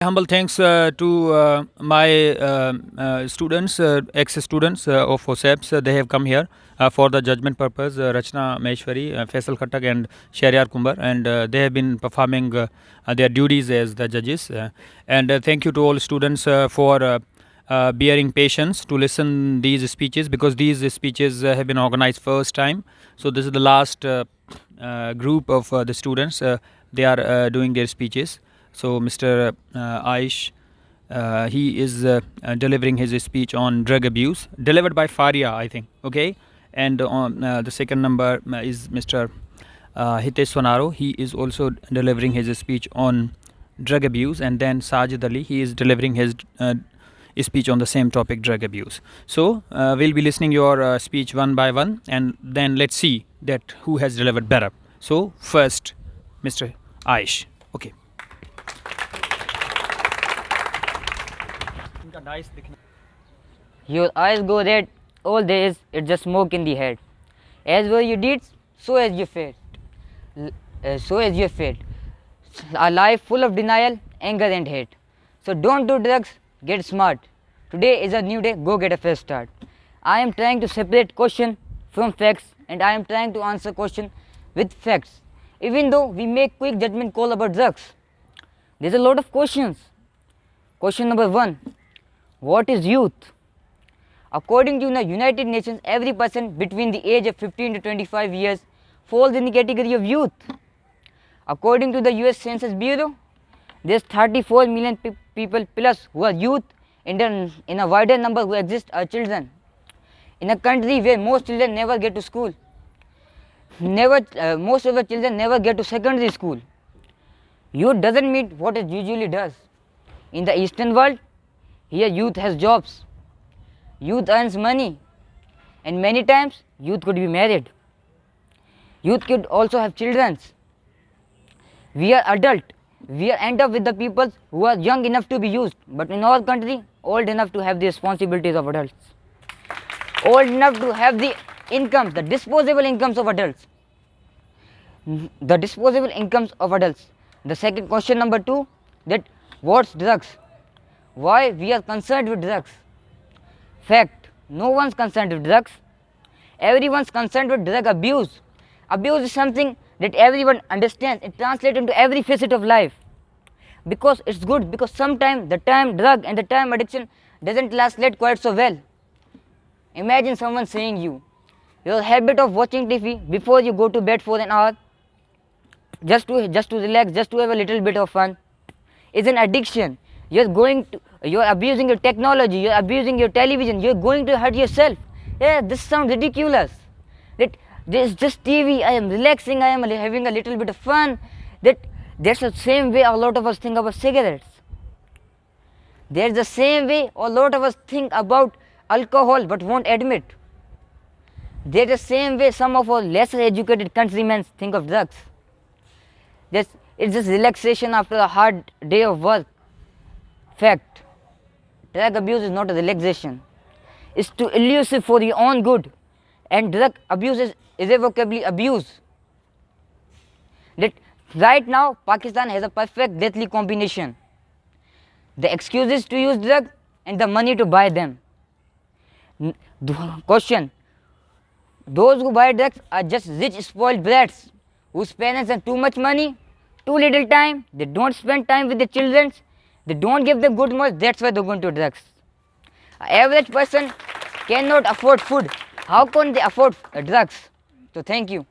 Humble thanks to my students, ex-students of OSEPS. They have come here for the judgment purpose. Rachna Maheshwari, Faisal Khattak, and Shahryar Kumbar, and they have been performing their duties as the judges. And thank you to all students for bearing patience to listen these speeches, because these speeches have been organized first time. So this is the last group of the students. They are doing their speeches. So Mr. Aaish, he is delivering his speech on drug abuse, delivered by Faria, I think. Okay, and on the second number is Mr. Hitesh Sonaro. He is also delivering his speech on drug abuse, and then Sajid Ali, he is delivering his speech on the same topic, drug abuse. So we'll be listening your speech one by one, and then let's see that who has delivered better. So first, Mr. Aaish. Okay. Your eyes go red all days, it's just smoke in the head. As were your deeds, so as your fate. A life full of denial, anger and hate. So don't do drugs, get smart. Today is a new day, go get a fresh start. I am trying to separate question from facts, and I am trying to answer question with facts. Even though we make quick judgment call about drugs, there's a lot of questions. Question number 1. What is youth? According to the United Nations, every person between the age of 15 to 25 years falls in the category of youth. According to the US Census Bureau, there's 34 million people plus who are youth, and in a wider number who exist are children. In a country where most children never get to school, most of the children never get to secondary school, youth doesn't mean what it usually does. In the Eastern world, here youth has jobs, youth earns money, and many times youth could be married. Youth could also have children. We are adult. We are end up with the people who are young enough to be used, but in our country, old enough to have the responsibilities of adults, old enough to have the incomes, the disposable incomes of adults. The disposable incomes of adults. The second question number 2, that what's drugs? Why we are concerned with drugs? Fact, no one's concerned with drugs. Everyone's concerned with drug abuse. Abuse is something that everyone understands and translates into every facet of life. Because it's good, because sometimes the time drug and the time addiction doesn't last quite so well. Imagine someone saying your habit of watching TV before you go to bed for an hour, just to relax, just to have a little bit of fun, is an addiction. You're abusing your technology, you're abusing your television, you're going to hurt yourself. Yeah, this sounds ridiculous. That this just TV, I am relaxing, I am having a little bit of fun. That's the same way a lot of us think about cigarettes. There's the same way a lot of us think about alcohol but won't admit. There's the same way some of our lesser educated countrymen think of drugs. It's just relaxation after a hard day of work. Fact, drug abuse is not a relaxation. It's too elusive for your own good, and drug abuse is irrevocably abuse. That right now Pakistan has a perfect deadly combination: the excuses to use drug and the money to buy them. Question: those who buy drugs are just rich spoiled brats whose parents have too much money, too little time, they don't spend time with their children, they don't give them good meals, that's why they're going to drugs. An average person cannot afford food. How can they afford drugs? So thank you.